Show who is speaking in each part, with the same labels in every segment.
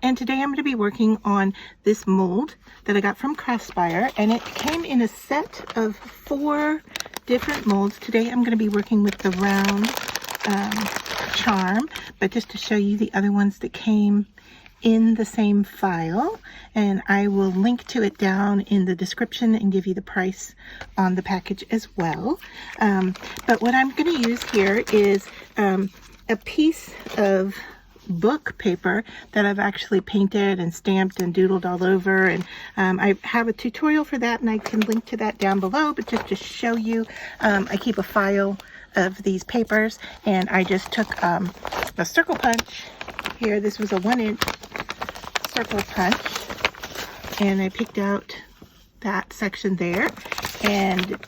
Speaker 1: and today I'm going to be working on this mold that I got from Craspire, and it came in a set of 4 different molds. Today I'm going to be working with the round charm, but just to show you the other ones that came in the same file, and I will link to it down in the description and give you the price on the package as well. But what I'm going to use here is a piece of book paper that I've actually painted and stamped and doodled all over, and I have a tutorial for that, and I can link to that down below. But just to show you, I keep a file of these papers, and I just took a circle punch here. This was a 1-inch circle punch, and I picked out that section there and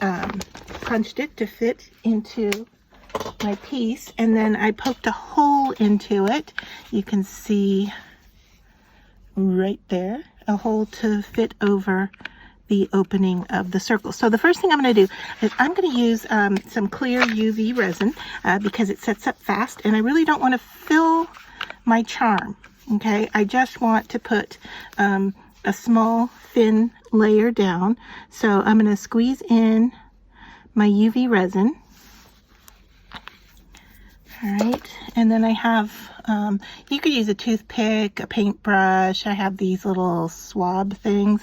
Speaker 1: punched it to fit into my piece, and then I poked a hole into it. You can see right there a hole to fit over the opening of the circle. So the first thing I'm going to do is I'm going to use some clear UV resin because it sets up fast, and I really don't want to fill my charm. Okay, I just want to put a small thin layer down. So I'm going to squeeze in my UV resin. All right, and then I have, you could use a toothpick, a paintbrush. I have these little swab things,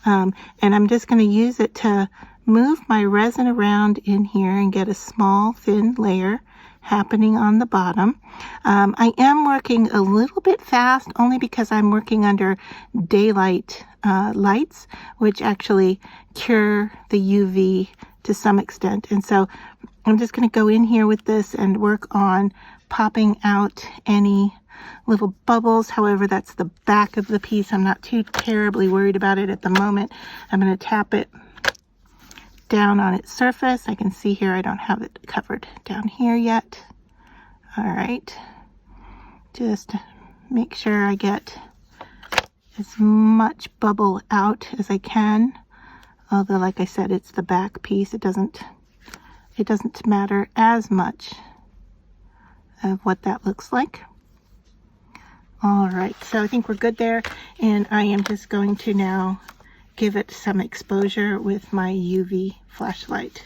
Speaker 1: and I'm just going to use it to move my resin around in here and get a small thin layer happening on the bottom. I am working a little bit fast, only because I'm working under daylight lights, which actually cure the UV to some extent. And so I'm just going to go in here with this and work on popping out any little bubbles. However, that's the back of the piece. I'm not too terribly worried about it at the moment. I'm going to tap it down on its surface. I can see here I don't have it covered down here yet. All right, just make sure I get as much bubble out as I can. Although, like I said, it's the back piece. It doesn't matter as much of what that looks like. All right, so I think we're good there, and I am just going to now give it some exposure with my UV flashlight.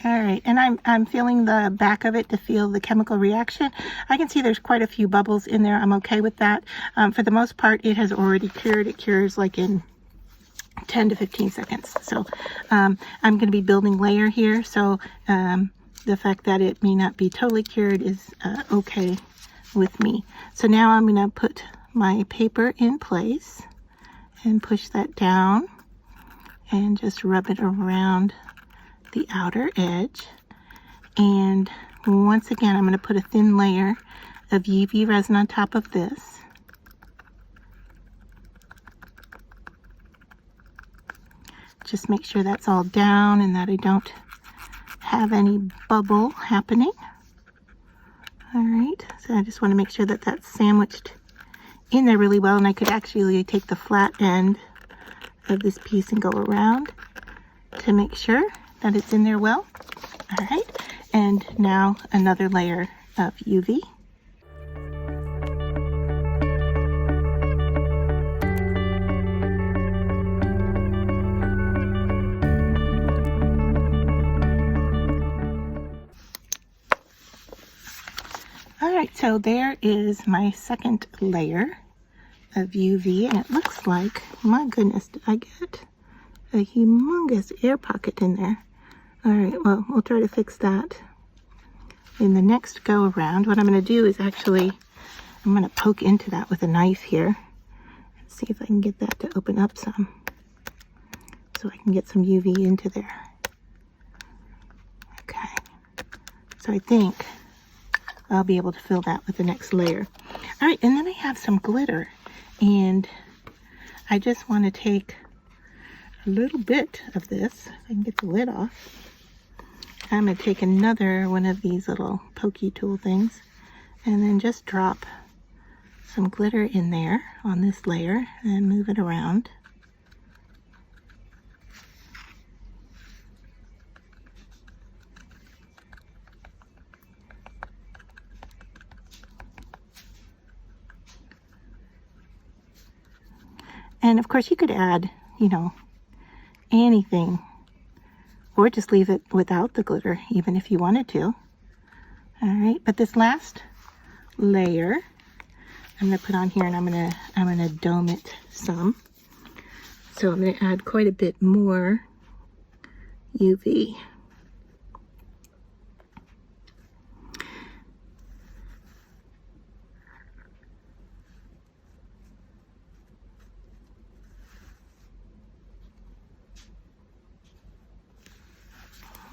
Speaker 1: All right, and I'm feeling the back of it to feel the chemical reaction. I can see there's quite a few bubbles in there. I'm okay with that. For the most part, it has already cured. It cures like in 10 to 15 seconds. So I'm going to be building layer here. So the fact that it may not be totally cured is okay with me. So now I'm going to put my paper in place and push that down and just rub it around the outer edge. And once again, I'm going to put a thin layer of UV resin on top of this. Just make sure that's all down and that I don't have any bubble happening. All right, so I just want to make sure that that's sandwiched in there really well, and I could actually take the flat end of this piece and go around to make sure that it's in there well. All right, and now another layer of UV. All right, so there is my second layer of UV, and it looks like, my goodness, did I get a humongous air pocket in there. All right, well, we'll try to fix that in the next go around. What I'm going to do is actually, I'm going to poke into that with a knife here and see if I can get that to open up some, so I can get some UV into there. Okay, so I think I'll be able to fill that with the next layer. All right, and then I have some glitter, and I just want to take a little bit of this. If I can get the lid off. I'm going to take another one of these little pokey tool things and then just drop some glitter in there on this layer and move it around. And of course you could add, you know, anything, or just leave it without the glitter, even if you wanted to. All right, but this last layer I'm gonna put on here, and I'm gonna dome it some. So I'm gonna add quite a bit more UV.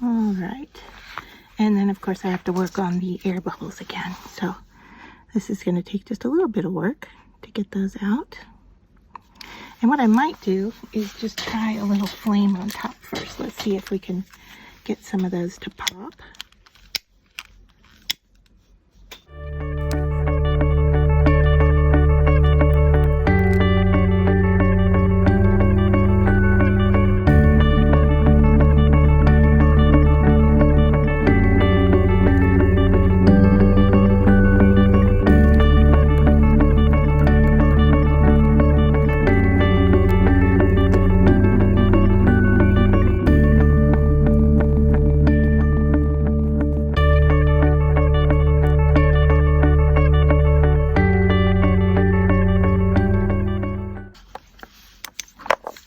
Speaker 1: All right, and then of course I have to work on the air bubbles again. So this is going to take just a little bit of work to get those out. And what I might do is just try a little flame on top first. Let's see if we can get some of those to pop.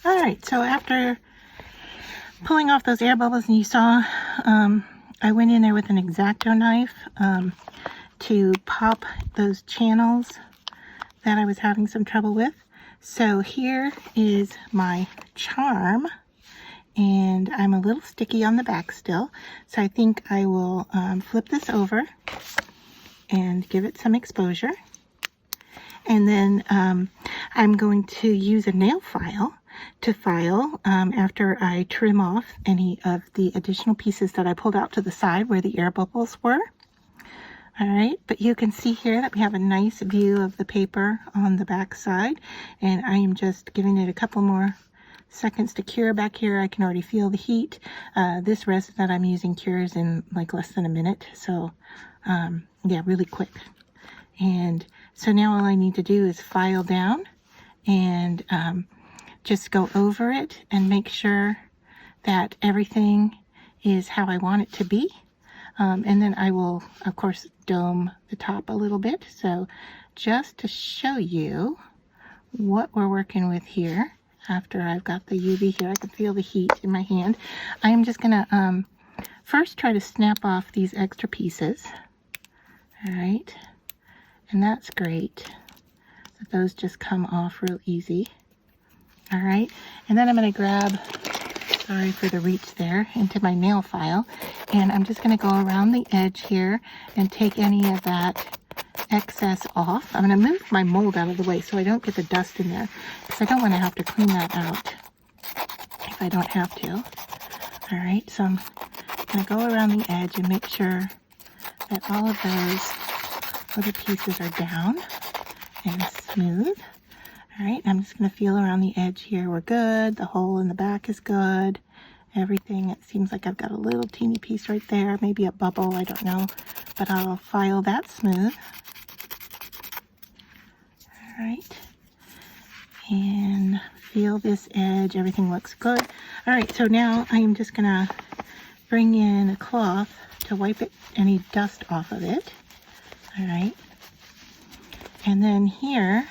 Speaker 1: Alright, so after pulling off those air bubbles, and you saw I went in there with an X-Acto knife to pop those channels that I was having some trouble with. So here is my charm, and I'm a little sticky on the back still, so I think I will flip this over and give it some exposure. And then I'm going to use a nail file to file after I trim off any of the additional pieces that I pulled out to the side where the air bubbles were. All right, but you can see here that we have a nice view of the paper on the back side, and I am just giving it a couple more seconds to cure. Back here I can already feel the heat. This resin that I'm using cures in like less than a minute, so yeah, really quick. And so now all I need to do is file down and just go over it and make sure that everything is how I want it to be. And then I will, of course, dome the top a little bit. So just to show you what we're working with here, after I've got the UV here, I can feel the heat in my hand. I am just gonna first try to snap off these extra pieces. All right, and that's great. Those just come off real easy. All right, and then I'm going to grab, sorry for the reach there, into my nail file, and I'm just going to go around the edge here and take any of that excess off. I'm going to move my mold out of the way so I don't get the dust in there, because I don't want to have to clean that out if I don't have to. All right, so I'm going to go around the edge and make sure that all of those little pieces are down and smooth. All right, I'm just going to feel around the edge here. We're good. The hole in the back is good. Everything, it seems like I've got a little teeny piece right there, maybe a bubble, I don't know, but I'll file that smooth. All right, and feel this edge. Everything looks good. All right, so now I am just going to bring in a cloth to wipe any dust off of it. All right, and then here,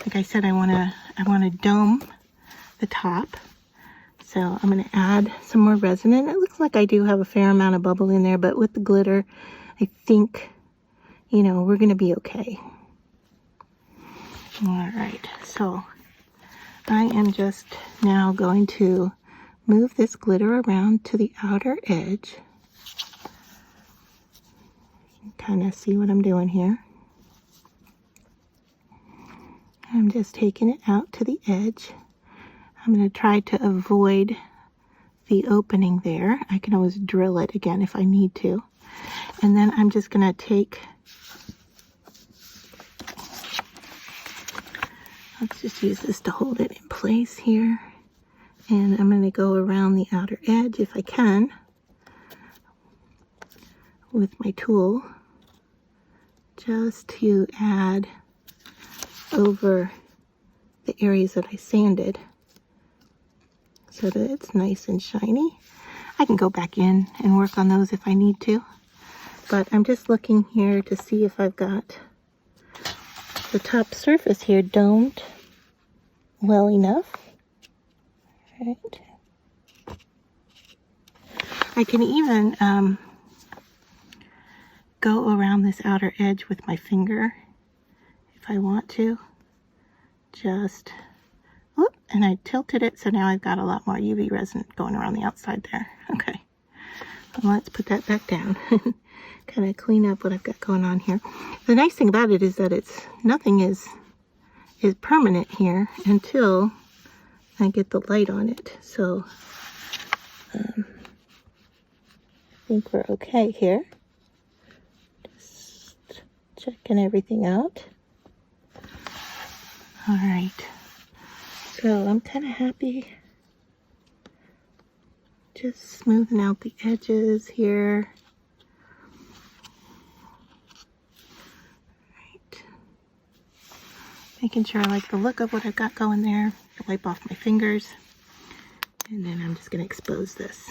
Speaker 1: like I said, I want to dome the top. So I'm going to add some more resin, and it looks like I do have a fair amount of bubble in there, but with the glitter, I think, you know, we're going to be okay. All right, so I am just now going to move this glitter around to the outer edge. You can kind of see what I'm doing here. I'm just taking it out to the edge. I'm going to try to avoid the opening there. I can always drill it again if I need to. And then I'm just going to take, let's just use this to hold it in place here. And I'm going to go around the outer edge if I can with my tool, just to add over the areas that I sanded so that it's nice and shiny. I can go back in and work on those if I need to, but I'm just looking here to see if I've got the top surface here domed well enough. Right. I can even go around this outer edge with my finger if I want to. Just, whoop, and I tilted it, so now I've got a lot more UV resin going around the outside there. Okay, well, let's put that back down. Kind of clean up what I've got going on here. The nice thing about it is that nothing is permanent here until I get the light on it. So I think we're okay here. Just checking everything out. All right, so I'm kind of happy. Just smoothing out the edges here. Right. Making sure I like the look of what I've got going there. Wipe off my fingers, and then I'm just going to expose this.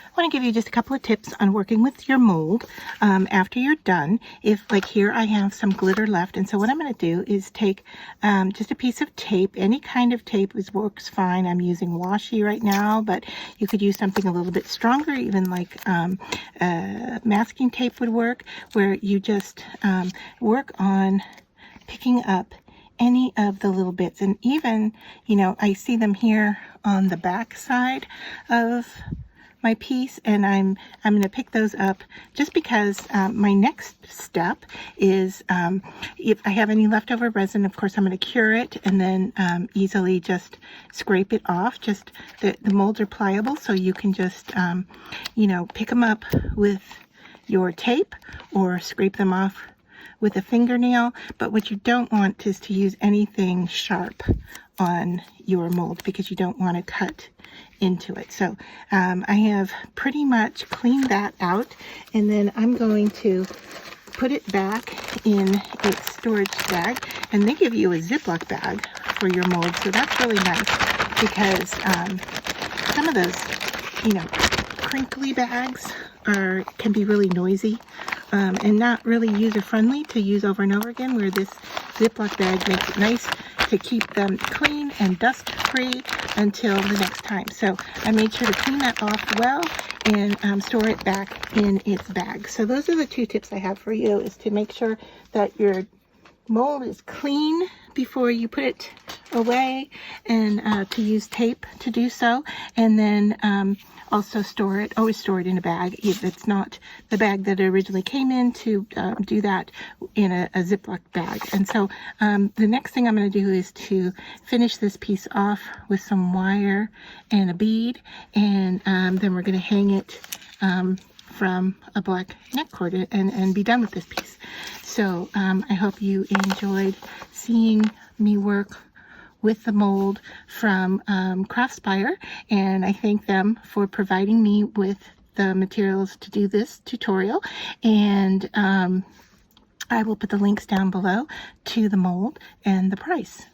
Speaker 1: I want to give you just a couple of tips on working with your mold after you're done. If, like here, I have some glitter left, and so what I'm going to do is take just a piece of tape. Any kind of tape works fine. I'm using washi right now, but you could use something a little bit stronger, even like masking tape would work, where you just work on picking up any of the little bits. And even, you know, I see them here on the back side of my piece, and I'm going to pick those up just because my next step is if I have any leftover resin, of course I'm going to cure it and then easily just scrape it off. Just the molds are pliable, so you can just you know, pick them up with your tape or scrape them off with a fingernail. But what you don't want is to use anything sharp on your mold because you don't want to cut into it. So I have pretty much cleaned that out, and then I'm going to put it back in its storage bag, and they give you a Ziploc bag for your mold, so that's really nice because some of those, you know, crinkly bags can be really noisy and not really user-friendly to use over and over again, where this Ziploc bag makes it nice to keep them clean and dust-free until the next time. So I made sure to clean that off well and store it back in its bag. So those are the two tips I have for you, is to make sure that your mold is clean before you put it away, and to use tape to do so, and then also always store it in a bag. If it's not the bag that it originally came in, to do that in a Ziploc bag. And so the next thing I'm going to do is to finish this piece off with some wire and a bead, and then we're going to hang it from a black neck cord and be done with this piece. So I hope you enjoyed seeing me work with the mold from Craspire, and I thank them for providing me with the materials to do this tutorial. And I will put the links down below to the mold and the price.